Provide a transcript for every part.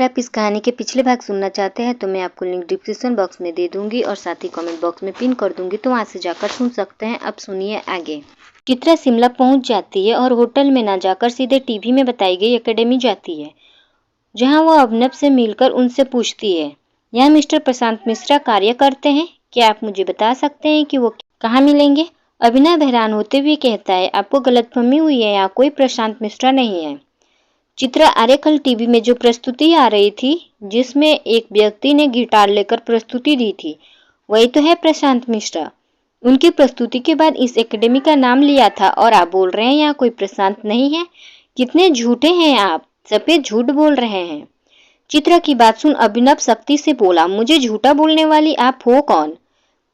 आप इस कहानी के पिछले भाग सुनना चाहते हैं तो मैं आपको लिंक डिस्क्रिप्शन बॉक्स में दे दूंगी और साथ ही कमेंट बॉक्स में पिन कर दूंगी, तो वहां से जाकर सुन सकते हैं। अब सुनिए आगे। चित्रा शिमला पहुंच जाती है और होटल में ना जाकर सीधे टीवी में बताई गई एकेडमी जाती है, जहां वो अभिनव से मिलकर उनसे पूछती है, यहाँ मिस्टर प्रशांत मिश्रा कार्य करते हैं? क्या आप मुझे बता सकते हैं कि वो कहाँ मिलेंगे? अभिनव हैरान होते हुए कहता है, आपको गलतफहमी हुई है, यहाँ कोई प्रशांत मिश्रा नहीं है। चित्रा, अरे कल टीवी में जो प्रस्तुति आ रही थी जिसमें एक व्यक्ति ने गिटार लेकर प्रस्तुति दी थी, वही तो है प्रशांत मिश्रा। उनकी प्रस्तुति के बाद इस एकेडमी का नाम लिया था और आप बोल रहे हैं यहाँ कोई प्रशांत नहीं है? कितने झूठे हैं आप, सफेद झूठ बोल रहे हैं। चित्रा की बात सुन अभिनव सख्ती से बोला, मुझे झूठा बोलने वाली आप हो कौन?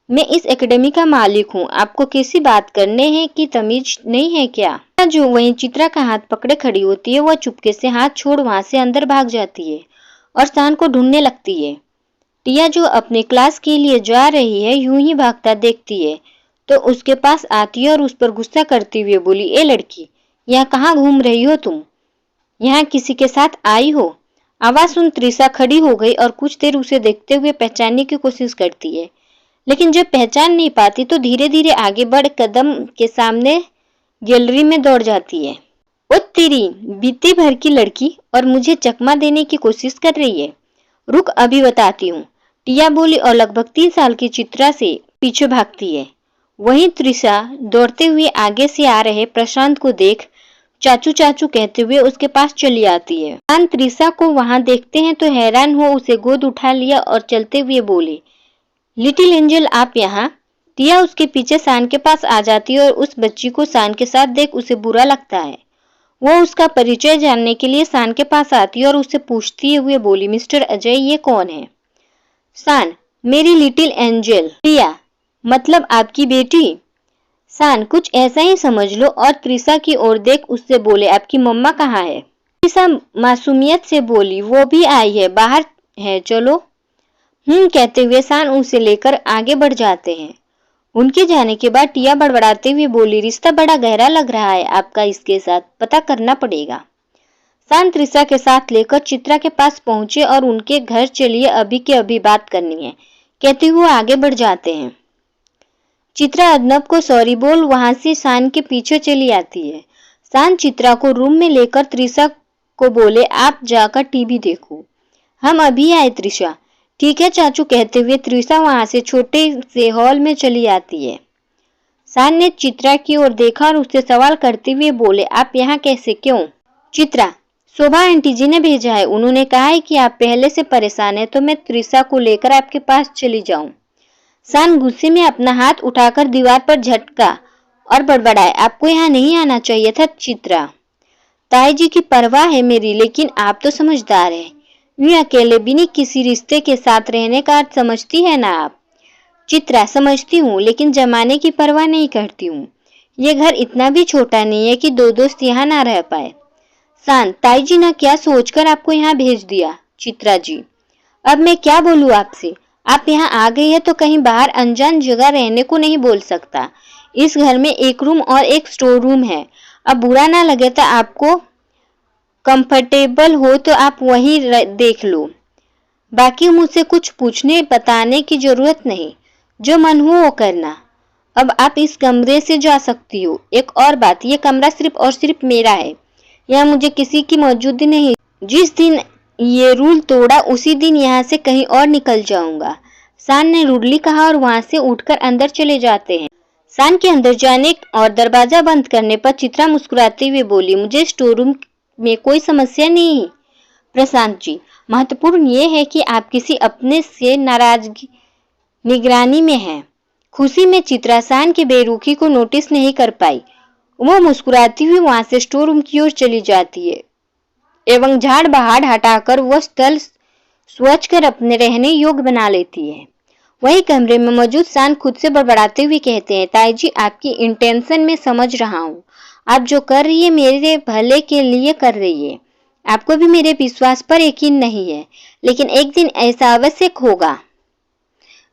मैं इस एकेडमी का मालिक हूँ, आपको कैसी बात करने हैं कि तमीज नहीं है क्या? जो वहीं चित्रा का हाथ पकड़े खड़ी होती है, वह चुपके से हाथ छोड़ वहां से अंदर भाग जाती है और शान को ढूंढने लगती है। टिया जो अपने क्लास के लिए जा रही है, यूं ही भागता देखती है तो उसके पास आती है और उस पर गुस्सा करते हुए बोली, ए लड़की, यहाँ कहाँ घूम रही हो तुम? यहाँ किसी के साथ आई हो? आवाज सुन त्रिशा खड़ी हो गई और कुछ देर उसे देखते हुए पहचानने की कोशिश करती है, लेकिन जब पहचान नहीं पाती तो धीरे धीरे आगे बढ़ कदम के सामने गैलरी में दौड़ जाती है। ओ तेरी बीते भर की लड़की, और मुझे चकमा देने की कोशिश कर रही है। रुक, अभी बताती हूँ, टिया बोली और लगभग 3 साल की चित्रा से पीछे भागती है। वहीं त्रिशा दौड़ते हुए आगे से आ रहे प्रशांत को देख चाचू चाचू कहते हुए उसके पास चली आती है। शान त्रिशा को वहां देखते हैं तो हैरान हो उसे गोद उठा लिया और चलते हुए बोले, लिटिल एंजल आप यहाँ? टिया उसके पीछे शान के पास आ जाती है और उस बच्ची को शान के साथ देख उसे बुरा लगता है। वो उसका परिचय जानने के लिए शान के पास आती है और उससे पूछती हुए बोली, मिस्टर अजय ये कौन है? शान, मेरी लिटिल एंजल। टिया, मतलब आपकी बेटी? शान, कुछ ऐसा ही समझ लो और त्रिशा की ओर देख उससे बोले, आपकी मम्मा कहाँ है? त्रिशा मासूमियत से बोली, वो भी आई है, बाहर है, चलो। कहते हुए शान उसे लेकर आगे बढ़ जाते हैं। उनके जाने के बाद टिया बड़बड़ाते हुए बोली, रिश्ता बड़ा गहरा लग रहा है आपका इसके साथ, पता करना पड़ेगा। शान त्रिशा के साथ लेकर चित्रा के पास पहुंचे और उनके घर चलिए, अभी के अभी बात करनी है, कहते हुए आगे बढ़ जाते हैं। चित्रा अभिनव को सॉरी बोल वहां से शान के पीछे चली आती है। शान चित्रा को रूम में लेकर त्रिशा को बोले, आप जाकर टीवी देखो, हम अभी आए। त्रिशा, ठीक है चाचू, कहते हुए त्रिशा वहां से छोटे से हॉल में चली आती है। शान ने चित्रा की ओर देखा और उससे सवाल करते हुए बोले, आप यहाँ कैसे, क्यों? चित्रा, शोभा आंटी जी ने भेजा है, उन्होंने कहा है कि आप पहले से परेशान है तो मैं त्रिशा को लेकर आपके पास चली जाऊं। शान गुस्से में अपना हाथ उठाकर दीवार पर झटका और बड़बड़ाए, आपको यहाँ नहीं आना चाहिए था। चित्रा, ताई जी की परवाह है मेरी, लेकिन आप तो समझदार है, यूं अकेले बिना किसी रिश्ते के साथ रहने का अर्थ समझती है ना आप? चित्रा, समझती हूँ, लेकिन जमाने की परवाह नहीं करती हूँ। ये घर इतना भी छोटा नहीं है कि 2 दोस्त यहाँ ना रह पाए। शान, ताई जी ने क्या सोचकर आपको यहाँ भेज दिया? चित्रा जी, अब मैं क्या बोलूँ आपसे, आप यहाँ आ गई है तो कहीं बाहर अनजान जगह रहने को नहीं बोल सकता। इस घर में एक रूम और एक स्टोर रूम है, अब बुरा ना लगे तो आपको कंफर्टेबल हो तो आप वहीं देख लो, बाकी मुझसे कुछ पूछने बताने की जरूरत नहीं, जो मन हो वो करना। अब आप इस कमरे से जा सकती हो। एक और बात, ये कमरा सिर्फ और सिर्फ मेरा है, यहाँ मुझे किसी की मौजूदगी नहीं। जिस दिन ये रूल तोड़ा उसी दिन यहाँ से कहीं और निकल जाऊंगा। शान ने रूडली कहा और वहां से उठकर अंदर चले जाते हैं। शान के अंदर जाने और दरवाजा बंद करने पर चित्रा मुस्कुराते हुए बोली, मुझे स्टोर रूम में कोई समस्या नहीं। प्रशांत जी, महत्वपूर्ण ये है कि आप किसी अपने से नाराजगी निगरानी में हैं। खुशी में चित्रा शान की बेरुखी को नोटिस नहीं कर पाई। वो मुस्कुराती हुई वहां से स्टोर रूम की ओर चली जाती है एवं झाड़ बहाड़ हटाकर वह स्थल स्वच्छ कर अपने रहने योग्य बना लेती है। वही कमरे में मौजूद शान खुद से बड़बड़ाते हुए कहते हैं, ताई जी आपकी इंटेंशन में समझ रहा हूँ, आप जो कर रही है मेरे भले के लिए कर रही है। आपको भी मेरे विश्वास पर यकीन नहीं है, लेकिन एक दिन ऐसा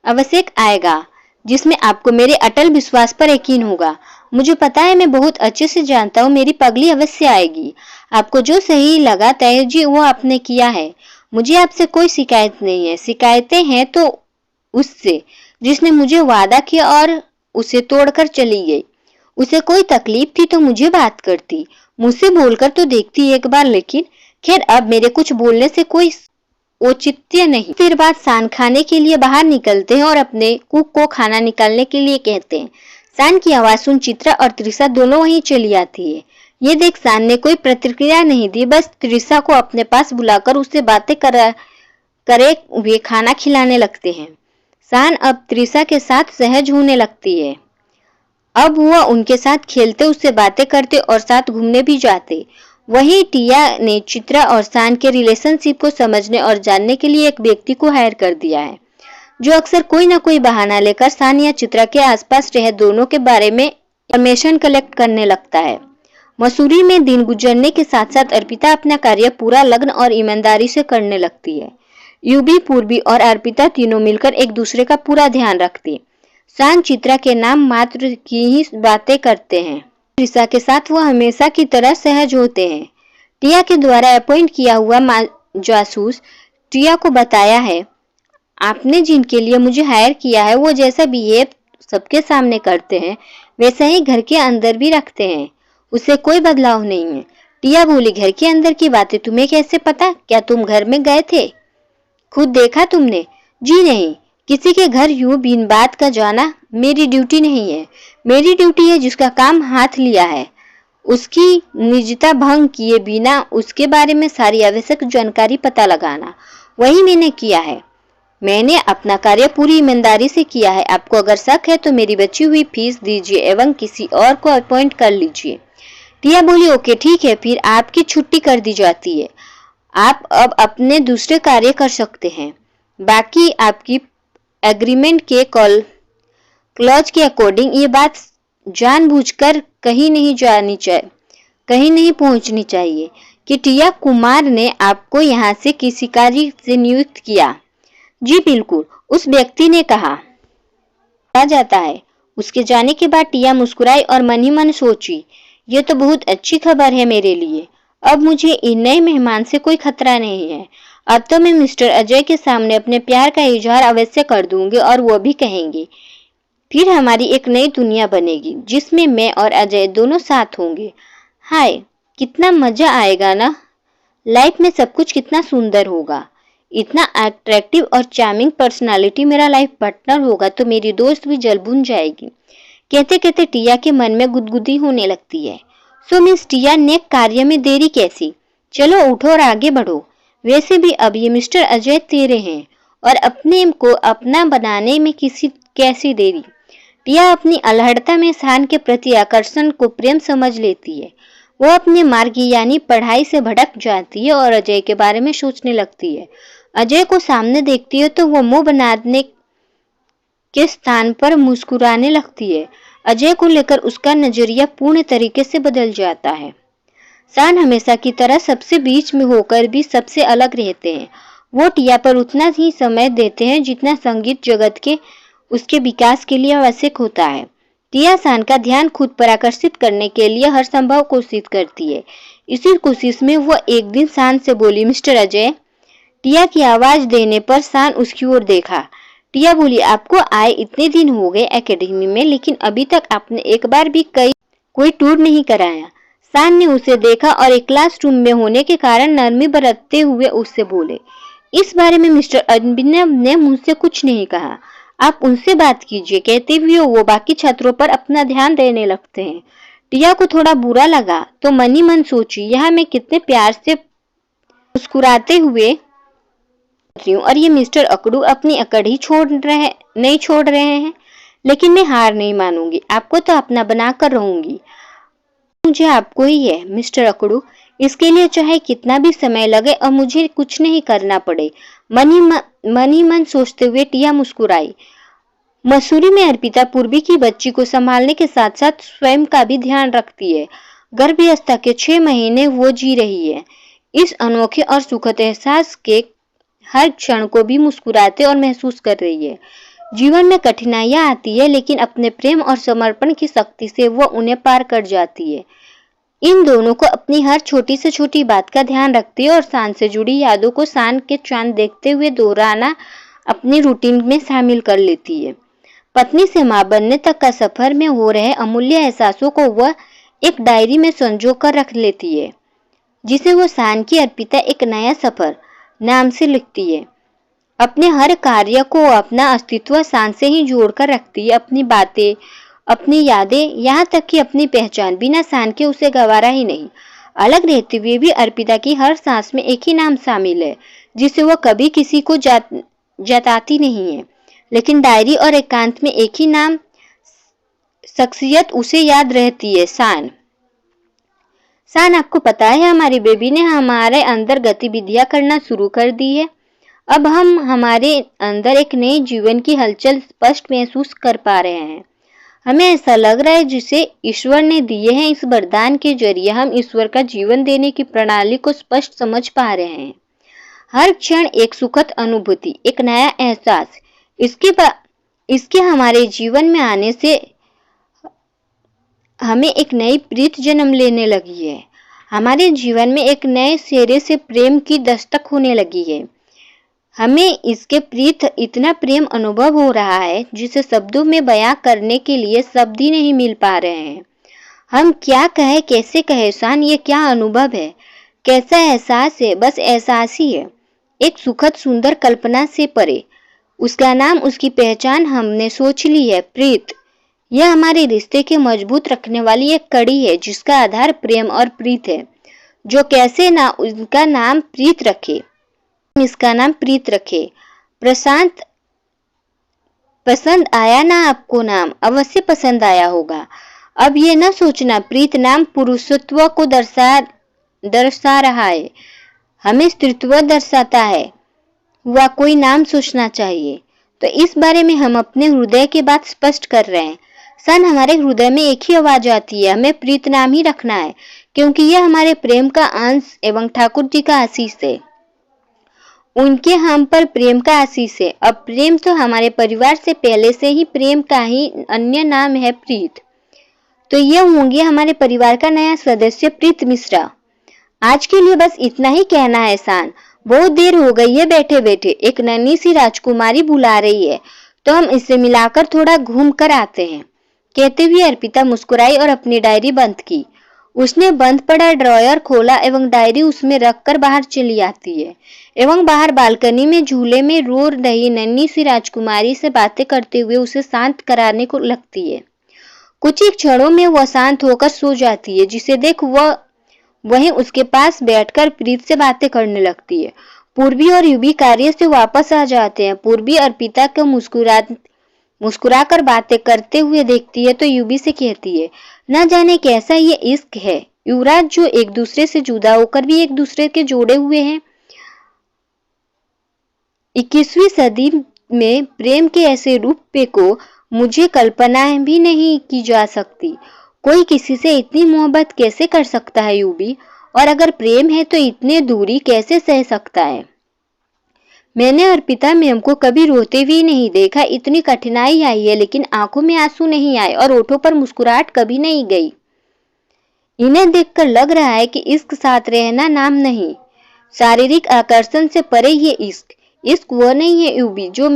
अवश्य आएगा जिसमें आपको मेरे अटल विश्वास पर यकीन होगा। मुझे पता है, मैं बहुत अच्छे से जानता हूँ, मेरी पगली अवश्य आएगी। आपको जो सही लगा ताई जी वो आपने किया है, मुझे आपसे कोई शिकायत नहीं है, शिकायतें हैं तो उससे जिसने मुझे वादा किया और उसे तोड़कर चली गई। उसे कोई तकलीफ थी तो मुझे बात करती, मुझसे बोलकर तो देखती एक बार, लेकिन खैर अब मेरे कुछ बोलने से कोई औचित्य नहीं। फिर बाद सान खाने के लिए बाहर निकलते हैं और अपने कुक को खाना निकालने के लिए कहते हैं। सान की आवाज सुन चित्रा और त्रिशा दोनों वहीं चली आती है। ये देख सान ने कोई प्रतिक्रिया नहीं दी, बस त्रिशा को अपने पास बुलाकर उससे बातें करे हुए खाना खिलाने लगते हैं। सान अब त्रिशा के साथ सहज होने लगती है। अब वह उनके साथ खेलते, उससे बातें करते और साथ घूमने भी जाते। वहीं टिया ने चित्रा और सान के रिलेशनशिप को समझने और जानने के लिए एक व्यक्ति को हायर कर दिया है, जो अक्सर कोई न कोई बहाना लेकर सान या चित्रा के आसपास रहे दोनों के बारे में इंफॉर्मेशन कलेक्ट करने लगता है। मसूरी में दिन गुजरने के साथ साथ अर्पिता अपना कार्य पूरा लगन और ईमानदारी से करने लगती है। यूबी, पूर्वी और अर्पिता तीनों मिलकर एक दूसरे का पूरा ध्यान रखती। सान चित्रा के नाम मात्र की ही बातें करते हैं। त्रिशा के साथ वो हमेशा की तरह सहज होते हैं। टिया के द्वारा अपॉइंट किया हुआ जासूस टिया को बताया है, आपने जिनके लिए मुझे हायर किया है वो जैसा बिहेव सबके सामने करते हैं वैसा ही घर के अंदर भी रखते हैं, उससे कोई बदलाव नहीं है। टिया बोली, घर के अंदर की बातें तुम्हें कैसे पता? क्या तुम घर में गए थे? खुद देखा तुमने? जी नहीं, किसी के घर यूं बिन बात का जाना मेरी ड्यूटी नहीं है। मेरी ड्यूटी है जिसका काम हाथ लिया है उसकी निजता भंग किए बिना उसके बारे में सारी आवश्यक जानकारी पता लगाना, वही मैंने किया है। मैंने अपना कार्य पूरी ईमानदारी से किया है। आपको अगर शक है तो मेरी बची हुई फीस दीजिए एवं किसी और को अपॉइंट कर लीजिए। टिया बोली, ओके ठीक है, फिर आपकी छुट्टी कर दी जाती है। आप अब अपने दूसरे कार्य कर सकते हैं। बाकी आपकी एग्रीमेंट के क्लॉज के अकॉर्डिंग ये बात जानबूझकर कहीं नहीं पहुंचनी चाहिए कि टिया कुमार ने आपको यहाँ से किसी कार्य से नियुक्त किया। जी बिल्कुल, उस व्यक्ति ने कहा। आ जाता है। उसके जाने के बाद टिया मुस्कुराई और मन ही मन सोची, ये तो बहुत अच्छी खबर है मेरे लिए। अब मुझे इन नए मेहमान से कोई खतरा नहीं है। अब तो मैं मिस्टर अजय के सामने अपने प्यार का इजहार अवश्य कर दूंगी और वो भी कहेंगे। फिर हमारी एक नई दुनिया बनेगी जिसमें मैं और अजय दोनों साथ होंगे। हाय, कितना मजा आएगा ना। लाइफ में सब कुछ कितना सुंदर होगा। इतना अट्रैक्टिव और चार्मिंग पर्सनालिटी मेरा लाइफ पार्टनर होगा तो मेरी दोस्त भी जल भुन जाएगी। कहते कहते टिया के मन में गुदगुदी होने लगती है। सो मिस टिया, नेक कार्य में देरी कैसी? चलो उठो और आगे बढ़ो। वैसे भी अब ये मिस्टर अजय तेरे हैं और अपने को अपना बनाने में कैसी देरी। टिया अपनी अल्हड़ता में सान के प्रति आकर्षण को प्रेम समझ लेती है। वो अपने मार्ग यानी पढ़ाई से भटक जाती है और अजय के बारे में सोचने लगती है। अजय को सामने देखती है तो वो मुंह बनाने के स्थान पर मुस्कुराने लगती है। अजय को लेकर उसका नजरिया पूर्ण तरीके से बदल जाता है। सान हमेशा की तरह सबसे बीच में होकर भी सबसे अलग रहते हैं। वो टिया पर उतना ही समय देते हैं जितना संगीत जगत के उसके विकास के लिए आवश्यक होता है। टिया सान का ध्यान खुद पर आकर्षित करने के लिए हर संभव कोशिश करती है। इसी कोशिश में वो एक दिन सान से बोली, मिस्टर अजय। टिया की आवाज देने पर सान उसकी ओर देखा। टिया बोली, आपको आए इतने दिन हो गए एकेडमी में, लेकिन अभी तक आपने एक बार भी कोई टूर नहीं कराया। सान ने उसे देखा और एक क्लासरूम में होने के कारण नरमी बरतते हुए उससे बोले, इस बारे में मिस्टर अभिनव ने मुझसे कुछ नहीं कहा, आप उनसे बात कीजिए। कहते हुए वो बाकी छात्रों पर अपना ध्यान देने लगते हैं। टिया को थोड़ा बुरा लगा तो मन ही मन सोची, यह मैं कितने प्यार से मुस्कुराते हुए और ये मिस्टर अकड़ू अपनी अकड़ ही नहीं छोड़ रहे हैं। लेकिन मैं हार नहीं मानूंगी, आपको तो अपना बनाकर रहूंगी। मुझे आपको ही है मिस्टर अकड़ू, इसके लिए चाहे कितना भी समय लगे और मुझे कुछ नहीं करना पड़े। मन ही मन सोचते हुए टिया मुस्कुराई। मसूरी में अर्पिता पूर्वी की बच्ची को संभालने के साथ साथ स्वयं का भी ध्यान रखती है। गर्भावस्था के 6 महीने वो जी रही है। इस अनोखे और सुखद एहसास के हर क्षण को भी मुस्कुराते और महसूस कर रही है। जीवन में कठिनाइयां आती है, लेकिन अपने प्रेम और समर्पण की शक्ति से वो उन्हें पार कर जाती है। इन दोनों को अपनी हर छोटी से छोटी बात का ध्यान रखती है और शान से जुड़ी यादों को शान के चांद देखते हुए दोहराना अपनी रूटीन में शामिल कर लेती है। पत्नी से मां बनने तक का सफर में हो रहे अमूल्य एहसासों को वह एक डायरी में संजो कर रख लेती है, जिसे वो शान की अर्पिता एक नया सफर नाम से लिखती है। अपने हर कार्य को अपना अस्तित्व शान से ही जोड़कर रखती है, अपनी बातें, अपनी यादें, यहाँ तक कि अपनी पहचान बिना शान के उसे गवारा ही नहीं। अलग रहते हुए भी अर्पिता की हर सांस में एक ही नाम शामिल है, जिसे वह कभी किसी को जताती नहीं है, लेकिन डायरी और एकांत में एक ही नाम शख्सियत उसे याद रहती है, शान। शान, आपको पता है हमारी बेबी ने हमारे अंदर गतिविधियां करना शुरू कर दी है। अब हम हमारे अंदर एक नए जीवन की हलचल स्पष्ट महसूस कर पा रहे हैं। हमें ऐसा लग रहा है जिसे ईश्वर ने दिए हैं। इस वरदान के जरिए हम ईश्वर का जीवन देने की प्रणाली को स्पष्ट समझ पा रहे हैं। हर क्षण एक सुखद अनुभूति, एक नया एहसास। इसके हमारे जीवन में आने से हमें एक नई प्रीत जन्म लेने लगी है। हमारे जीवन में एक नए सिरे से प्रेम की दस्तक होने लगी है। हमें इसके प्रीत इतना प्रेम अनुभव हो रहा है जिसे शब्दों में बयां करने के लिए शब्द ही नहीं मिल पा रहे हैं। हम क्या कहें, कैसे कहें शान, ये क्या अनुभव है, कैसा एहसास है? बस एहसास ही है, एक सुखद सुंदर कल्पना से परे। उसका नाम, उसकी पहचान हमने सोच ली है, प्रीत। यह हमारे रिश्ते के मजबूत रखने वाली एक कड़ी है जिसका आधार प्रेम और प्रीत है। जो कैसे ना उसका नाम प्रीत रखे, इसका नाम प्रीत रखे। प्रशांत, पसंद आया ना आपको नाम? अवश्य पसंद आया होगा। अब ये न सोचना प्रीत नाम पुरुषत्व को दर्शा रहा है, हमें स्त्रीत्व दर्शाता है। हुआ कोई नाम सोचना चाहिए। तो इस बारे में हम अपने हृदय की बात स्पष्ट कर रहे हैं। सन, हमारे हृदय में एक ही आवाज आती है, हमें प्रीत नाम ही रखना है, क्योंकि यह हमारे प्रेम का अंश एवं ठाकुर जी का आशीष है। उनके हम पर प्रेम का आशीष है। अब प्रेम तो हमारे परिवार से पहले से ही प्रेम का ही अन्य नाम है, प्रीत। तो यह होंगे हमारे परिवार का नया सदस्य, प्रीत मिश्रा। आज के लिए बस इतना ही कहना है शान। बहुत देर हो गई है बैठे बैठे, एक नन्ही सी राजकुमारी बुला रही है, तो हम इसे मिलाकर थोड़ा घूम कर आते हैं। कहते हुए अर्पिता मुस्कुराई और अपनी डायरी बंद की। उसने बंद पड़ा ड्रॉयर खोला एवं डायरी उसमें रखकर बाहर चली आती है एवं बाहर बालकनी में झूले में रो रही नन्ही सी राजकुमारी से बातें करते हुए उसे शांत कराने को लगती है। कुछ ही क्षणों में वह शांत होकर सो जाती है, जिसे देख वह वहीं उसके पास बैठकर प्रीत से बातें करने लगती है। पूर्वी और युवी कार्य से वापस आ जाते हैं। पूर्वी अर्पिता को मुस्कुराकर बातें करते हुए देखती है तो युवी से कहती है, न जाने कैसा ये इश्क है युवराज, जो एक दूसरे से जुदा होकर भी एक दूसरे के जोड़े हुए हैं। 21वीं सदी में प्रेम के ऐसे रूप को मुझे कल्पना भी नहीं की जा सकती। कोई किसी से इतनी मोहब्बत कैसे कर सकता है यूबी? और अगर प्रेम है तो इतनी दूरी कैसे सह सकता है? मैंने अर्पिता मैम को कभी रोते भी नहीं देखा। इतनी कठिनाई आई है लेकिन आंखों में आंसू नहीं आए और होठों पर मुस्कुराहट कभी नहीं गई। इन्हें देखकर लग रहा है कि इश्क साथ रहना नाम नहीं, शारीरिक आकर्षण से परे ये इश्क। इश्क वो नहीं है यूबी जो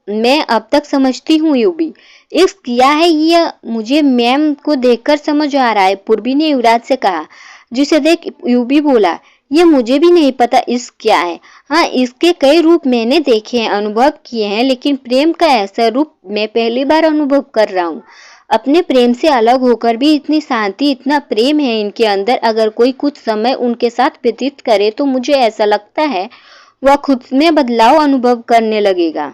मैं अब तक समझती हूँ। यूबी, इश्क क्या है ये मुझे मैम को देखकर समझ आ रहा है, पूर्वी ने युवराज से कहा। जिसे देख यूबी बोला, ये मुझे भी नहीं पता इश्क क्या है। हाँ, इसके कई रूप मैंने देखे हैं, अनुभव किए हैं, लेकिन प्रेम का ऐसा रूप मैं पहली बार अनुभव कर रहा हूँ। अपने प्रेम से अलग होकर भी इतनी शांति, इतना प्रेम है इनके अंदर। अगर कोई कुछ समय उनके साथ व्यतीत करे तो मुझे ऐसा लगता है वह खुद में बदलाव अनुभव करने लगेगा,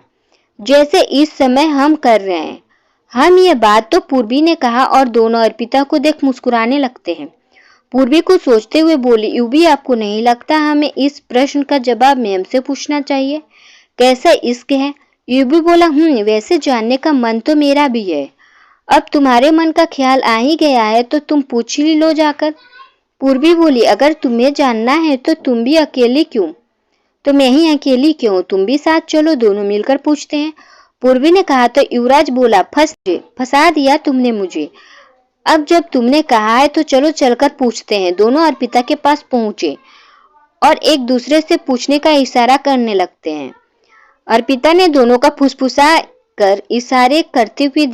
जैसे इस समय हम कर रहे हैं। हम ये बात तो पूर्वी ने कहा और दोनों अर्पिता को देख मुस्कुराने लगते हैं। पूर्वी को सोचते हुए बोली, यूबी, आपको नहीं लगता हमें इस प्रश्न का जवाब मैम से पूछना चाहिए? कैसा इश्क है? यूबी बोला, वैसे जानने का मन तो मेरा भी है। अब तुम्हारे मन का ख्याल आ ही गया है तो तुम पूछ ही लो जाकर। पूर्वी बोली, अगर तुम्हें जानना है तो तुम भी अकेली क्यों? तो मैं ही अकेली क्यों? तुम भी साथ चलो, दोनों मिलकर पूछते हैं। पूर्वी ने कहा तो युवराज बोला, फंसा दिया तुमने मुझे। अब जब तुमने कहा है तो चलो चलकर पूछते हैं। दोनों अर्पिता के पास पहुंचे और एक दूसरे से पूछने का इशारा करने लगते हैं। अर्पिता ने दोनों का फुसफुसा कर इशारे करते हुए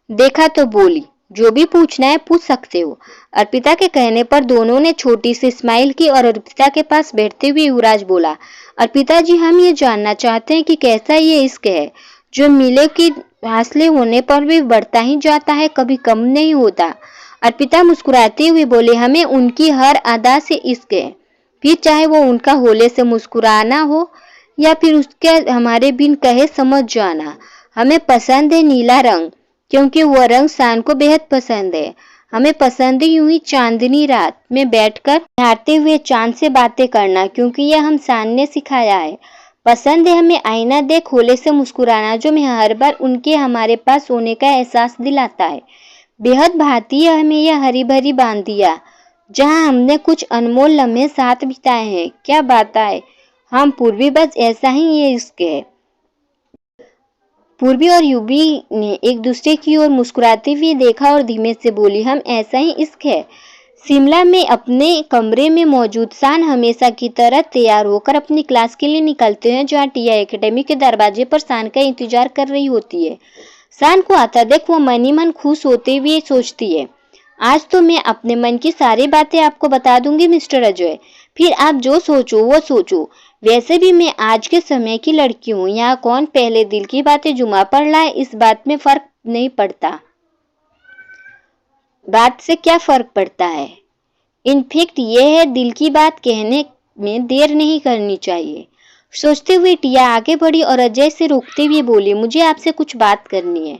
देखा तो बोली, जो भी पूछना है पूछ सकते हो। अर्पिता के कहने पर दोनों ने छोटी सी स्माइल की और अर्पिता के पास बैठते हुए युवराज बोला, अर्पिता जी, हम ये जानना चाहते हैं कि कैसा ये इश्क है जो मिले कि फासले होने पर भी बढ़ता ही जाता है, कभी कम नहीं होता। अर्पिता मुस्कुराते हुए बोले, हमें उनकी हर अदा से इश्क है, फिर चाहे वो उनका होले से मुस्कुराना हो या फिर उसके हमारे बिन कहे समझ जाना। हमें पसंद है नीला रंग, क्योंकि वह रंग शान को बेहद पसंद है। हमें पसंद है यूं ही चांदनी रात में बैठकर निहारते हुए चांद से बातें करना, क्योंकि यह हम शान ने सिखाया है। पसंद है हमें आईना देख होले से मुस्कुराना, जो हमें हर बार उनके हमारे पास होने का एहसास दिलाता है। बेहद भाती है हमें यह हरी भरी बांदिया, जहाँ हमने कुछ अनमोल लम्हे साथ बिताए हैं। क्या बात है, हम पूर्वी, बस ऐसा ही ये इश्क है। पूर्वी और युवी ने एक दूसरे की ओर मुस्कुराते हुए देखा और धीमे से बोली, हम ऐसा ही इश्क है। शिमला में अपने कमरे में मौजूद शान हमेशा की तरह तैयार होकर अपनी क्लास के लिए निकलते हैं, जहाँ टिया एकेडमी के दरवाजे पर शान का इंतजार कर रही होती है। शान को आता देख वो मन ही मन खुश होते हुए सोचती है, आज तो मैं अपने मन की सारी बातें आपको बता दूंगी मिस्टर अजय, फिर आप जो सोचो वो सोचो। वैसे भी मैं आज के समय की लड़की हूँ, यहाँ कौन पहले दिल की बातें जुमा पर लाए, इस बात में फर्क नहीं पड़ता। बात से क्या फर्क पड़ता है, इनफैक्ट ये है दिल की बात कहने में देर नहीं करनी चाहिए। सोचते हुए टिया आगे बढ़ी और अजय से रोकते हुए बोली, मुझे आपसे कुछ बात करनी है।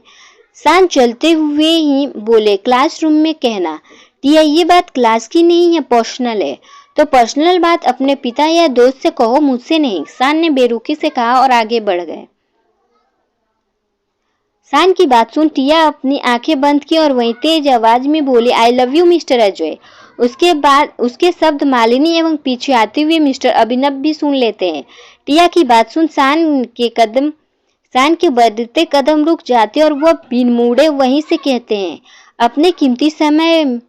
शान चलते हुए ही बोले, क्लासरूम में कहना। टिया, ये बात क्लास की नहीं है, पर्सनल है। तो पर्सनल बात अपने पिता या दोस्त से कहो, मुझसे नहीं, शान ने बेरुखी से कहा और आगे बढ़ गए। शान की बात सुन टिया अपनी आंखें बंद की और वहीं तेज आवाज में बोली, I love you mister Ajay. उसके बाद उसके शब्द मालिनी एवं पीछे आते हुए मिस्टर अभिनव भी सुन लेते हैं। टिया की बात सुन शान के बढ़ते कदम रुक जाते और वह बिन मुड़े वहीं से कहते हैं, अपने कीमती समय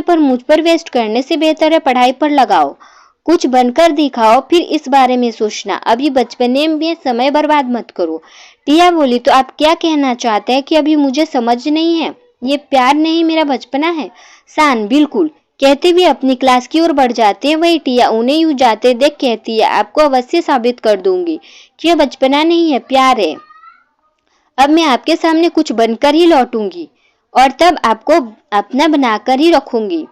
पर मुझ पर वेस्ट करने से बेहतर है पढ़ाई पर लगाओ, कुछ बनकर दिखाओ, फिर इस बारे में सोचना। अभी बचपने में समय बर्बाद मत करो। टिया बोली, तो आप क्या कहना चाहते हैं कि अभी मुझे समझ नहीं है, ये प्यार नहीं मेरा बचपना है। शान, बिल्कुल, कहते हुए अपनी क्लास की ओर बढ़ जाते हैं। वही टिया उन्हें यूं जाते देख कहती है, आपको अवश्य साबित कर दूंगी कि यह बचपना नहीं है, प्यार है। अब मैं आपके सामने कुछ बनकर ही लौटूंगी और तब आपको अपना बनाकर ही रखूंगी।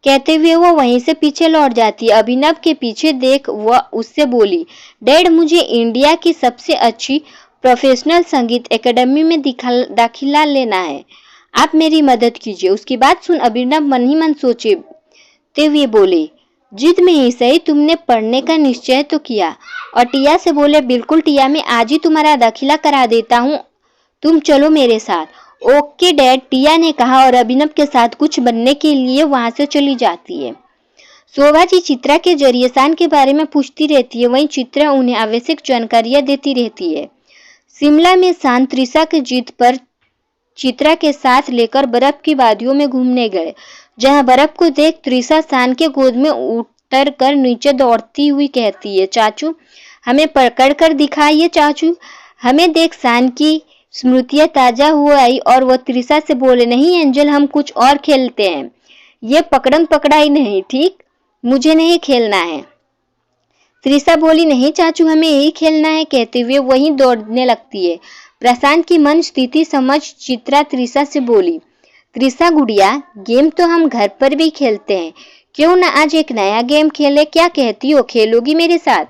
कहते हुए वो वहीं से पीछे लौट जाती है। अभिनव के पीछे देख वह उससे बोली, डैड, मुझे इंडिया की सबसे अच्छी प्रोफेशनल संगीत एकेडमी में दाखिला लेना है, आप मेरी मदद कीजिए। उसकी बात सुन अभिनव मन ही मन सोचते हुए बोले, जिद में ही सही, तुमने पढ़ने का निश्चय तो किया। और टिया से बोले, बिल्कुल टिया, मैं आज ही तुम्हारा दाखिला करा देता हूँ, तुम चलो मेरे साथ। ओके डैड, टिया ने कहा और अभिनव के साथ कुछ बनने के लिए वहां से चली जाती है। शोभा जी चित्रा के जरिए शान के बारे में पूछती रहती है, वहीं चित्रा उन्हें आवश्यक जानकारियां देती रहती है। शिमला में शान त्रिशा की जीत पर चित्रा के साथ लेकर बर्फ की वादियों में घूमने गए, जहां बर्फ को देख त्रिशा शान के गोद में उतर कर नीचे दौड़ती हुई कहती है, चाचू हमें पकड़ कर दिखाइए, चाचू हमें देख। शान की स्मृतियां ताजा हो आई और वह त्रिशा से बोले, नहीं एंजल, हम कुछ और खेलते हैं, ये पकड़न पकड़ाई नहीं, ठीक, मुझे नहीं खेलना है। त्रिशा बोली, नहीं चाचू, हमें यही खेलना है। कहते हुए वहीं दौड़ने लगती है। प्रशांत की मन स्थिति समझ चित्रा त्रिशा से बोली, त्रिशा गुड़िया, गेम तो हम घर पर भी खेलते हैं, क्यों ना आज एक नया गेम खेले, क्या कहती हो, खेलोगी मेरे साथ?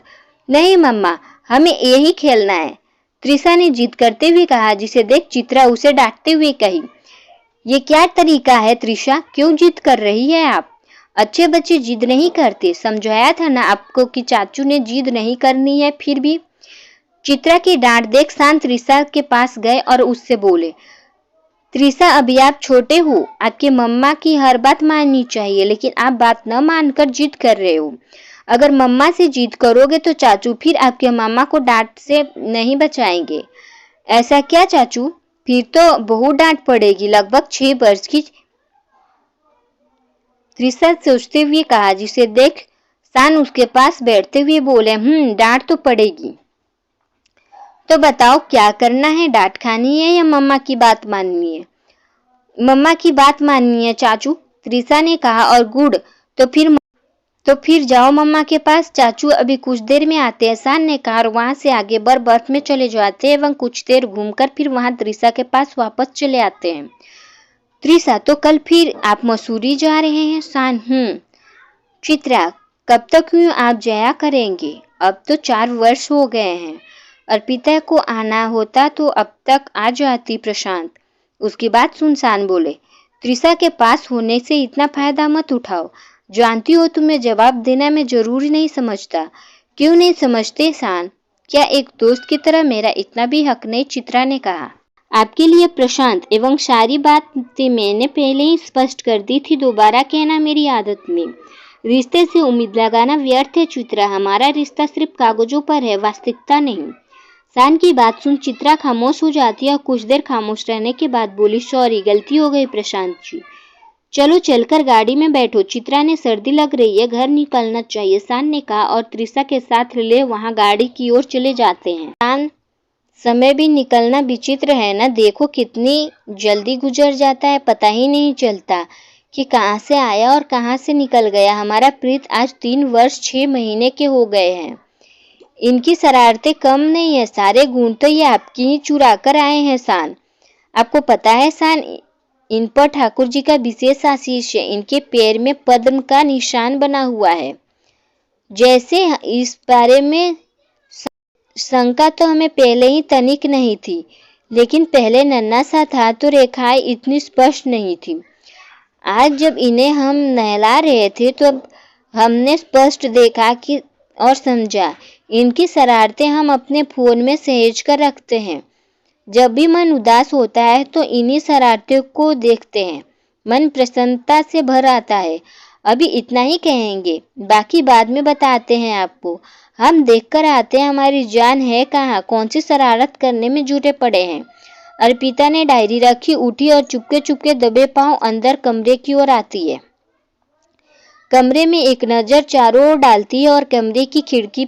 नहीं मम्मा, हमें यही खेलना है, त्रिशा ने जिद करते हुए कहा, जिसे देख चित्रा उसे डांटते हुए कही, ये क्या तरीका है त्रिशा, क्यों जिद कर रही है आप? अच्छे बच्चे जिद नहीं करते, समझाया था ना आपको कि चाचू ने जिद नहीं करनी है, फिर भी। चित्रा की डांट देख शान त्रिशा के पास गए और उससे बोले, त्रिशा अभी आप छोटे हो, आपके मम्मा की हर बात माननी चाहिए, लेकिन आप बात न मानकर जिद कर रहे हो। अगर मम्मा से जिद करोगे तो चाचू फिर आपके मामा को डांट से नहीं बचाएंगे। ऐसा क्या चाचू? फिर तो बहुत डांट पड़ेगी। लगभग 6 वर्ष की त्रिशा सोचते हुए कहा, जिसे देख सान उसके पास बैठते हुए बोले, डांट तो पड़ेगी। तो बताओ क्या करना है, डांट खानी है या मम्मा की बात माननी है? मम्मा की बात माननी है चाचू, त्रिशा ने कहा। और गुड, तो फिर जाओ मम्मा के पास, चाचू अभी कुछ देर में आते हैं, सान ने कहा। और वहां से आगे बर्फ में चले जाते हैं एवं कुछ देर घूमकर फिर वहां त्रिशा के पास वापस चले आते हैं। त्रिशा, तो कल फिर आप मसूरी जा रहे हैं? सान, चित्रा, कब तक यूं आप जाया करेंगे? अब तो 4 वर्ष हो गए हैं। अर्पिता को आना होता तो अब तक आ जाती। प्रशांत उसकी बात सुन सान बोले, त्रिशा के पास होने से इतना फायदा मत उठाओ। जानती हो तुम्हें जवाब देना मैं जरूरी नहीं समझता। क्यों नहीं समझते सान? क्या एक दोस्त की तरह मेरा इतना भी हक नहीं? चित्रा ने कहा। आपके लिए प्रशांत, एवं सारी बातें मैंने पहले ही स्पष्ट कर दी थी, दोबारा कहना मेरी आदत नहीं। रिश्ते से उम्मीद लगाना व्यर्थ है चित्रा, हमारा रिश्ता सिर्फ कागजों पर है, वास्तविकता नहीं। सान की बात सुन चित्रा खामोश हो जाती है और कुछ देर खामोश रहने के बाद बोली, सॉरी, गलती हो गई प्रशांत जी। चलो चलकर गाड़ी में बैठो, चित्रा ने। सर्दी लग रही है, घर निकलना चाहिए, सान ने कहा। और त्रिशा के साथ ले वहां गाड़ी की ओर चले जाते हैं। सान, समय भी निकलना विचित्र है ना, देखो कितनी जल्दी गुजर जाता है, पता ही नहीं चलता कि कहाँ से आया और कहाँ से निकल गया। हमारा प्रीत आज 3 वर्ष 6 महीने के हो गए हैं। इनकी शरारतें कम नहीं है, सारे गुण तो ये आपकी ही चुरा कर आए हैं सान। आपको पता है सान, इन पर ठाकुर जी का विशेष आशीष है, इनके पैर में पद्म का निशान बना हुआ है। जैसे इस बारे में शंका तो हमें पहले ही तनिक नहीं थी, लेकिन पहले नन्हा सा था तो रेखाएं इतनी स्पष्ट नहीं थी। आज जब इन्हें हम नहला रहे थे तो अब हमने स्पष्ट देखा कि और समझा। इनकी शरारतें हम अपने फोन में सहेज कर रखते हैं। जब भी मन उदास होता है तो इन्हीं शरारतों को देखते हैं, मन प्रसन्नता से भर आता है। अभी इतना ही कहेंगे, बाकी बाद में बताते हैं आपको। हम देखकर आते हैं हमारी जान है कहाँ, कौन सी शरारत करने में जुटे पड़े हैं। अर्पिता ने डायरी रखी, उठी और चुपके चुपके दबे पांव अंदर कमरे की ओर आती है। कमरे में एक नजर चारों ओर डालती है और कमरे की खिड़की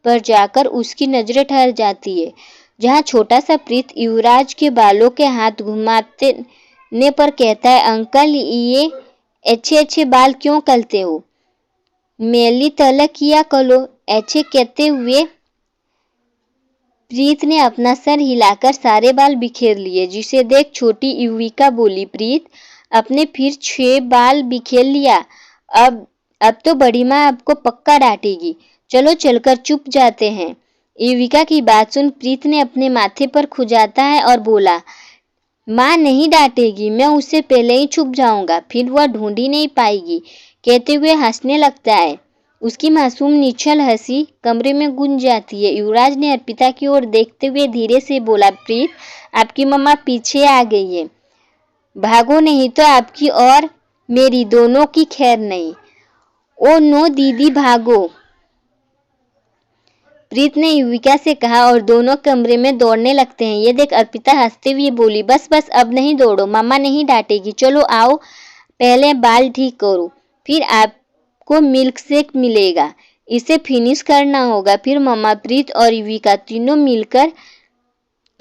पर जाकर उसकी नजरें ठहर जाती है, जहाँ छोटा सा प्रीत युवराज के बालों के हाथ घुमाने पर कहता है, अंकल ये अच्छे अच्छे बाल क्यों करते हो? मेली तलक किया करो। अच्छे कहते हुए प्रीत ने अपना सर हिलाकर सारे बाल बिखेर लिए, जिसे देख छोटी युविका बोली, प्रीत अपने फिर 6 बाल बिखेर लिया। अब तो बड़ी माँ आपको पक्का डांटेगी। चलो चलकर चुप जाते हैं। युविका की बात सुन प्रीत ने अपने माथे पर खुजाता है और बोला, माँ नहीं डांटेगी, मैं उससे पहले ही छुप जाऊंगा, फिर वह ढूंढ ही नहीं पाएगी। कहते हुए हंसने लगता है। उसकी मासूम निश्चल हंसी कमरे में गूंज जाती है। युवराज ने अर्पिता की ओर देखते हुए धीरे से बोला, प्रीत आपकी मम्मा पीछे आ गई है, भागो नहीं तो आपकी और मेरी दोनों की खैर नहीं। ओ नो दीदी भागो, प्रीत ने युविका से कहा और दोनों कमरे में दौड़ने लगते हैं। ये देख अर्पिता हंसते हुए बोली, बस बस अब नहीं दौड़ो, मामा नहीं डांटेगी। चलो आओ, पहले बाल ठीक करो, फिर आपको मिल्क शेक मिलेगा, इसे फिनिश करना होगा, फिर मामा, प्रीत और युविका तीनों मिलकर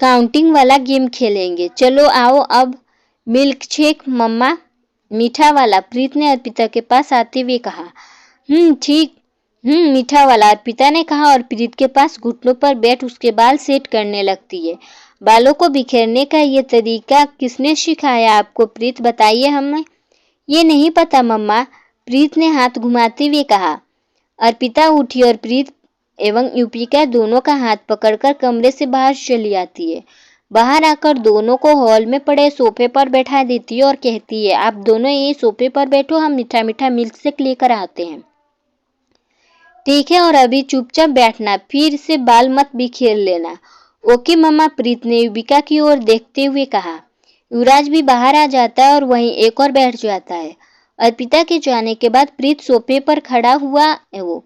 काउंटिंग वाला गेम खेलेंगे। चलो आओ अब, मिल्क शेक मम्मा, मीठा वाला, प्रीत ने अर्पिता के पास आते हुए कहा। ठीक, मीठा वाला, अर्पिता ने कहा और प्रीत के पास घुटनों पर बैठ उसके बाल सेट करने लगती है। बालों को बिखेरने का ये तरीका किसने सिखाया आपको प्रीत, बताइए हमें। ये नहीं पता मम्मा, प्रीत ने हाथ घुमाते हुए कहा। अर्पिता उठी और प्रीत एवं युविका दोनों का हाथ पकड़कर कमरे से बाहर चली आती है। बाहर आकर दोनों को हॉल में पड़े सोफे पर बैठा देती है और कहती है, आप दोनों यही सोफे पर बैठो, हम मीठा मीठा मिल्क शेक लेकर आते हैं। ठीक है, और अभी चुपचाप बैठना, फिर से बाल मत बिखेर लेना। ओके मम्मा, प्रीत ने युविका की ओर देखते हुए कहा। युवराज भी बाहर आ जाता है और वहीं एक और बैठ जाता है। अर्पिता के जाने के बाद प्रीत सोफे पर खड़ा हुआ है, वो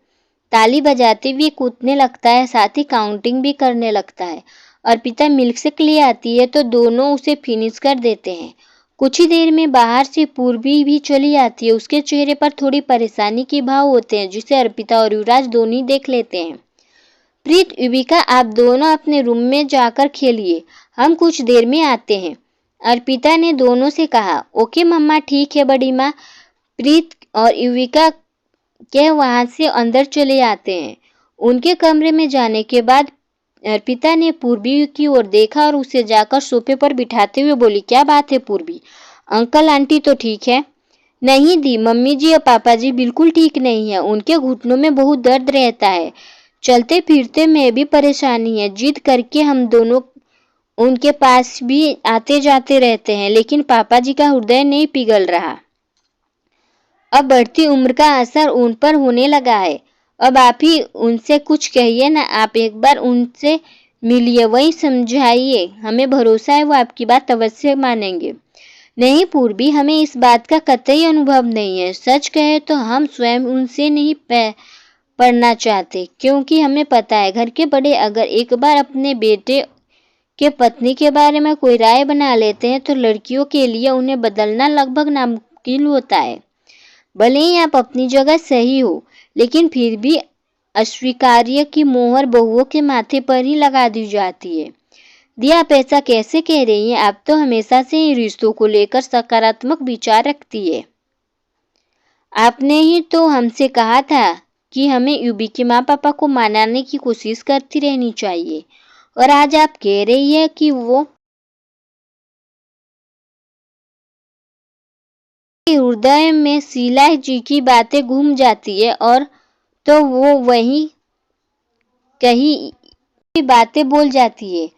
ताली बजाते हुए कूदने लगता है, साथ ही काउंटिंग भी करने लगता है। अर्पिता मिल्कशेक ले आती है तो दोनों उसे फिनिश कर देते हैं। कुछ ही देर में बाहर से पूर्वी भी चली आती है। उसके चेहरे पर थोड़ी परेशानी के भाव होते हैं जिसे अर्पिता और युवराज दोनों देख लेते हैं। प्रीत, युविका, आप दोनों अपने रूम में जाकर खेलिए, हम कुछ देर में आते हैं, अर्पिता ने दोनों से कहा। ओके मम्मा, ठीक है बड़ी माँ। प्रीत और युविका के वहां से अंदर चले आते हैं। उनके कमरे में जाने के बाद अर्पिता ने पूर्वी की ओर देखा और उसे जाकर सोफे पर बिठाते हुए बोली, क्या बात है पूर्वी, अंकल आंटी तो ठीक है? नहीं दी, मम्मी जी और पापा जी बिल्कुल ठीक नहीं है, उनके घुटनों में बहुत दर्द रहता है, चलते फिरते में भी परेशानी है, जिद करके हम दोनों उनके पास भी आते जाते रहते हैं, लेकिन पापा जी का हृदय नहीं पिघल रहा। अब बढ़ती उम्र का असर उन पर होने लगा है। अब आप ही उनसे कुछ कहिए ना, आप एक बार उनसे मिलिए, वही समझाइए, हमें भरोसा है वो आपकी बात अवश्य मानेंगे। नहीं पूर्वी, हमें इस बात का कतई अनुभव नहीं है। सच कहे तो हम स्वयं उनसे नहीं पढ़ना चाहते, क्योंकि हमें पता है घर के बड़े अगर एक बार अपने बेटे के पत्नी के बारे में कोई राय बना लेते हैं तो लड़कियों के लिए उन्हें बदलना लगभग नामुमकिन होता है। भले ही आप अपनी जगह सही हो, लेकिन फिर भी अस्वीकार्य की मोहर बहुओं के माथे पर ही लगा दी जाती है। दी, आप ऐसा कैसे कह रही हैं? आप तो हमेशा से ही रिश्तों को लेकर सकारात्मक विचार रखती है। आपने ही तो हमसे कहा था कि हमें यूबी के माँ पापा को मनाने की कोशिश करती रहनी चाहिए, और आज आप कह रही है कि वो हृदय में शीला जी की बातें घूम जाती है और तो वो वही कही बातें बोल जाती है।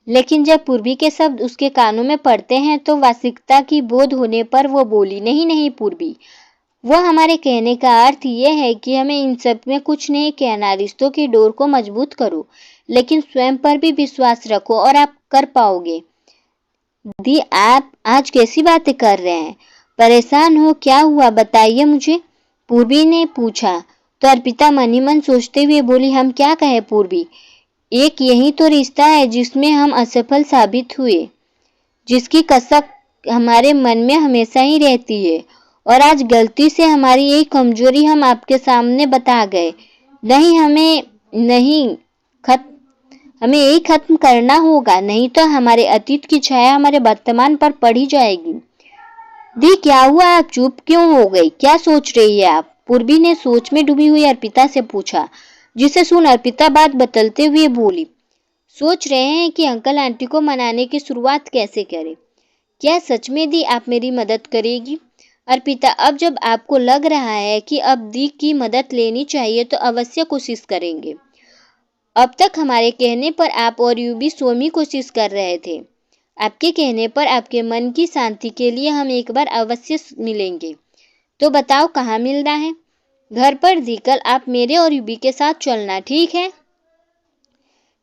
लेकिन जब पूर्वी के शब्द उसके कानों में पड़ते हैं तो वास्तविकता की बोध होने पर वो बोली, नहीं नहीं पूर्वी, वो हमारे कहने का अर्थ ये है कि हमें इन सब में कुछ नहीं कहना, रिश्तों की डोर को मजबूत करो, लेकिन स्वयं पर भी विश्वास रखो और आप कर पाओगे। दी, आप आज कैसी बातें कर रहे हैं? परेशान हो? क्या हुआ बताइए मुझे, पूर्वी ने पूछा। तो अर्पिता मन ही मन सोचते हुए बोली, हम क्या कहें पूर्वी, एक यही तो रिश्ता है जिसमें हम असफल साबित हुए, जिसकी कसक हमारे मन में हमेशा ही रहती है, और आज गलती से हमारी यही कमजोरी हम आपके सामने बता गए। नहीं, हमें यही खत्म करना होगा, नहीं तो हमारे अतीत की छाया हमारे वर्तमान पर पड़ी जाएगी। दी, क्या हुआ, आप चुप क्यों हो गई? क्या सोच रही है आप? पूर्वी ने सोच में डूबी हुई अर्पिता से पूछा, जिसे सुन अर्पिता बात बदलते हुए बोली, सोच रहे हैं कि अंकल आंटी को मनाने की शुरुआत कैसे करें। क्या सच में दी आप मेरी मदद करेगी? अर्पिता, अब जब आपको लग रहा है कि अब दी की मदद लेनी चाहिए तो अवश्य कोशिश करेंगे। अब तक हमारे कहने पर आप और यूबी स्वयं ही कोशिश कर रहे थे। आपके कहने पर आपके मन की शांति के लिए हम एक बार अवश्य मिलेंगे। तो बताओ कहाँ मिलना है? घर पर दी, कल आप मेरे और यूबी के साथ चलना, ठीक है?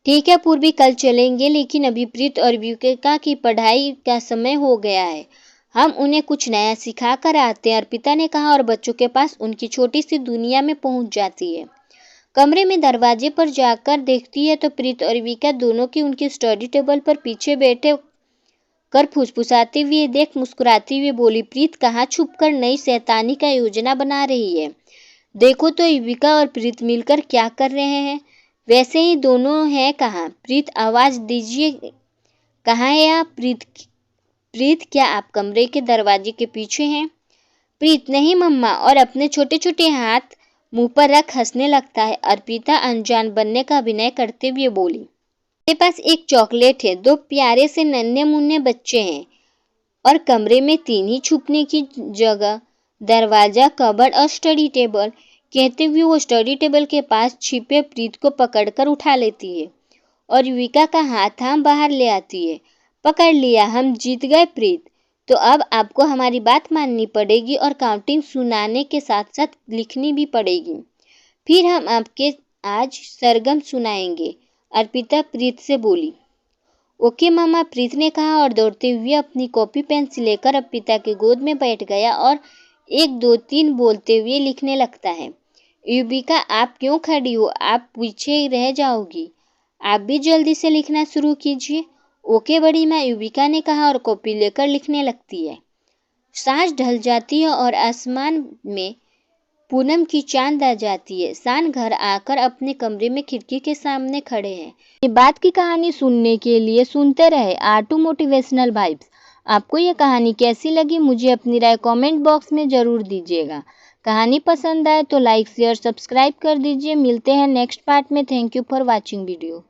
ठीक है पूर्वी, कल चलेंगे, लेकिन अभी प्रीत और युविका की पढ़ाई का समय हो गया है, हम उन्हें कुछ नया सिखा कर आते हैं, अर्पिता ने कहा, और बच्चों के पास उनकी छोटी सी दुनिया में पहुंच जाती है। कमरे में दरवाजे पर जाकर देखती है तो प्रीत और युविका दोनों की उनकी स्टडी टेबल पर पीछे बैठे कर फुसफुसाते हुए देख मुस्कुराती हुए बोली, प्रीत कहाँ छुपकर नई शैतानी का योजना बना रही है? देखो तो युविका और प्रीत मिलकर क्या कर रहे हैं। वैसे ही दोनों हैं कहाँ? प्रीत, आवाज दीजिए, कहाँ है आप? प्रीत, क्या आप कमरे के दरवाजे के पीछे हैं? प्रीत, नहीं मम्मा, और अपने छोटे छोटे हाथ मुंह पर रख हंसने लगता है। अर्पिता अनजान बनने का अभिनय करते हुए बोली, मेरे पास एक चॉकलेट है, दो प्यारे से नन्हे मुन्ने बच्चे हैं, और कमरे में तीन ही छुपने की जगह, दरवाजा, कबर्ड और स्टडी टेबल। कहते हुए वो स्टडी टेबल के पास छिपे प्रीत को पकड़कर उठा लेती है और युविका का हाथ थाम बाहर ले आती है। पकड़ लिया, हम जीत गए प्रीत। तो अब आपको हमारी बात माननी पड़ेगी और काउंटिंग सुनाने के साथ साथ लिखनी भी पड़ेगी, फिर हम आपके आज सरगम सुनाएंगे, अर्पिता प्रीत से बोली। ओके मामा, प्रीत ने कहा और दौड़ते हुए अपनी कॉपी पेंसिल लेकर अर्पिता की गोद में बैठ गया और 1 2 3 बोलते हुए लिखने लगता है। युविका, आप क्यों खड़ी हो? आप पीछे रह जाओगी। आप भी जल्दी से लिखना शुरू कीजिए। ओके बड़ी माँ, युविका ने कहा और कॉपी लेकर लिखने लगती है। सांझ ढल जाती है और आसमान में पूनम की चांद आ जाती है। शान घर आकर अपने कमरे में खिड़की के सामने खड़े हैं। ये बात की कहानी सुनने के लिए सुनते रहे आर2 मोटिवेशनल वाइब्स। आपको ये कहानी कैसी लगी मुझे अपनी राय कमेंट बॉक्स में ज़रूर दीजिएगा। कहानी पसंद आए तो लाइक शेयर सब्सक्राइब कर दीजिए। मिलते हैं नेक्स्ट पार्ट में। Thank you for watching video.